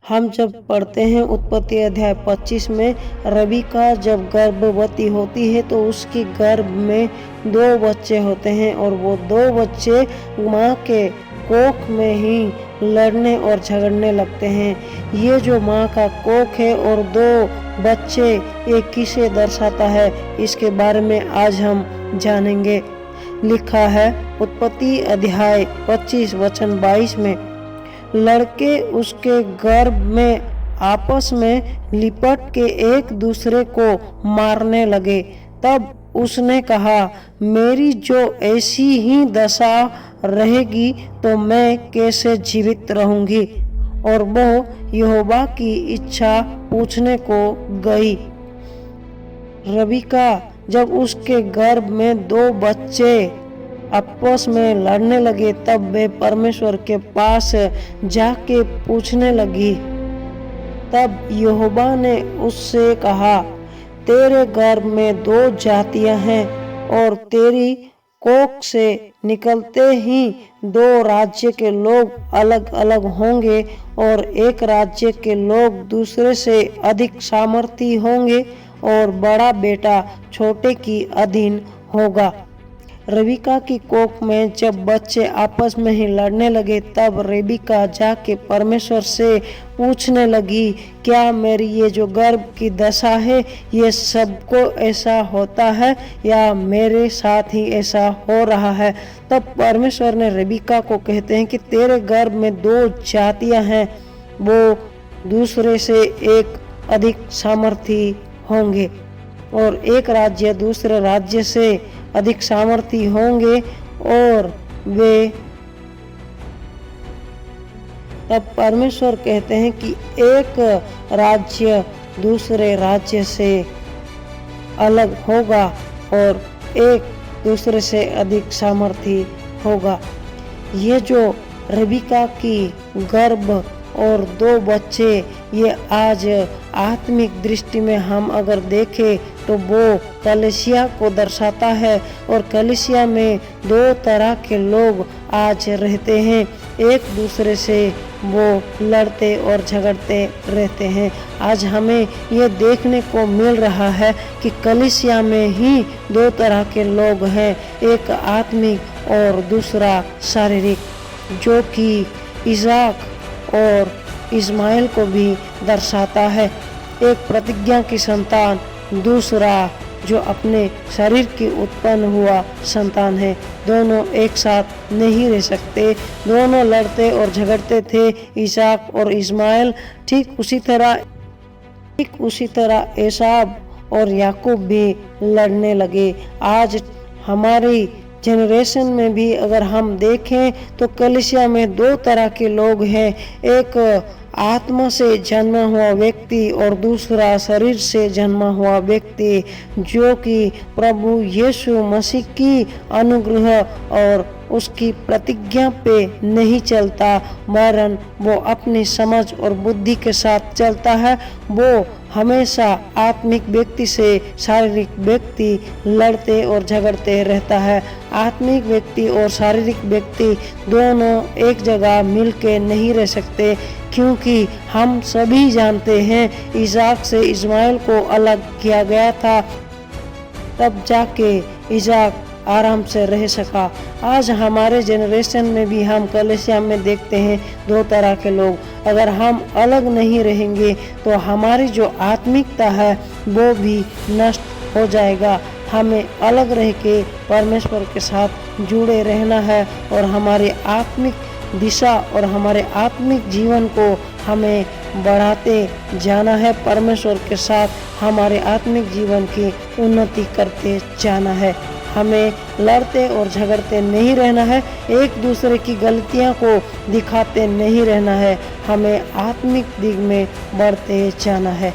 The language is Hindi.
हम जब पढ़ते हैं उत्पत्ति अध्याय 25 में, रबीका जब गर्भवती होती है तो उसके गर्भ में 2 बच्चे होते हैं और वो 2 बच्चे माँ के कोख में ही लड़ने और झगड़ने लगते हैं। ये जो माँ का कोख है और 2 बच्चे, ये किसे दर्शाता है, इसके बारे में आज हम जानेंगे। लिखा है उत्पत्ति अध्याय 25 वचन 22 में, लड़के उसके गर्भ में आपस में लिपट के एक दूसरे को मारने लगे। तब उसने कहा, मेरी जो ऐसी ही दशा रहेगी तो मैं कैसे जीवित रहूंगी। और वो यहोवा की इच्छा पूछने को गई। रबीका जब उसके गर्भ में 2 बच्चे आपस में लड़ने लगे, तब वे परमेश्वर के पास जाके पूछने लगी। तब यहोवा ने उससे कहा, तेरे गर्भ में 2 जातियां हैं और तेरी कोख से निकलते ही 2 राज्य के लोग अलग अलग होंगे और एक राज्य के लोग दूसरे से अधिक सामर्थी होंगे और बड़ा बेटा छोटे की अधीन होगा। रबीका की कोख में जब बच्चे आपस में ही लड़ने लगे, तब रबीका जाके परमेश्वर से पूछने लगी, क्या मेरी ये जो गर्भ की दशा है, ये सबको ऐसा होता है या मेरे साथ ही ऐसा हो रहा है। तब परमेश्वर ने रबीका को कहते हैं कि तेरे गर्भ में 2 जातियां हैं, वो दूसरे से एक अधिक सामर्थी होंगे और एक राज्य दूसरे राज्य से अधिक सामर्थी होंगे और वे, तब परमेश्वर कहते हैं कि एक राज्य दूसरे राज्य से अलग होगा और एक दूसरे से अधिक सामर्थी होगा। ये जो रबीका की गर्भ और 2 बच्चे, ये आज आत्मिक दृष्टि में हम अगर देखें तो वो कलीसिया को दर्शाता है। और कलीसिया में 2 तरह के लोग आज रहते हैं, एक दूसरे से वो लड़ते और झगड़ते रहते हैं। आज हमें ये देखने को मिल रहा है कि कलीसिया में ही 2 तरह के लोग हैं, एक आत्मिक और दूसरा शारीरिक, जो कि इसहाक और इस्माइल को भी दर्शाता है। एक प्रतिज्ञा की संतान, दूसरा जो अपने शरीर की उत्पन्न हुआ संतान है। दोनों एक साथ नहीं रह सकते, दोनों लड़ते और झगड़ते थे, इसहाक और इस्माइल। ठीक उसी तरह एसाव और याकूब भी लड़ने लगे। आज हमारी जनरेशन में भी अगर हम देखें तो कलीसिया में 2 तरह के लोग हैं, एक आत्मा से जन्मा हुआ व्यक्ति और दूसरा शरीर से जन्मा हुआ व्यक्ति, जो कि प्रभु यीशु मसीह की अनुग्रह और उसकी प्रतिज्ञा पे नहीं चलता, वरन वो अपनी समझ और बुद्धि के साथ चलता है। वो हमेशा आत्मिक व्यक्ति से शारीरिक व्यक्ति लड़ते और झगड़ते रहता है। आत्मिक व्यक्ति और शारीरिक व्यक्ति दोनों एक जगह मिलके नहीं रह सकते, क्योंकि हम सभी जानते हैं इसहाक से इस्माइल को अलग किया गया था, तब जाके इसहाक आराम से रह सका। आज हमारे जनरेशन में भी हम कलीसिया में देखते हैं 2 तरह के लोग। अगर हम अलग नहीं रहेंगे तो हमारी जो आत्मिकता है वो भी नष्ट हो जाएगा। हमें अलग रह के परमेश्वर के साथ जुड़े रहना है और हमारी आत्मिक दिशा और हमारे आत्मिक जीवन को हमें बढ़ाते जाना है। परमेश्वर के साथ हमारे आत्मिक जीवन की उन्नति करते जाना है। हमें लड़ते और झगड़ते नहीं रहना है, एक दूसरे की गलतियां को दिखाते नहीं रहना है। हमें आत्मिक दिग में बढ़ते जाना है।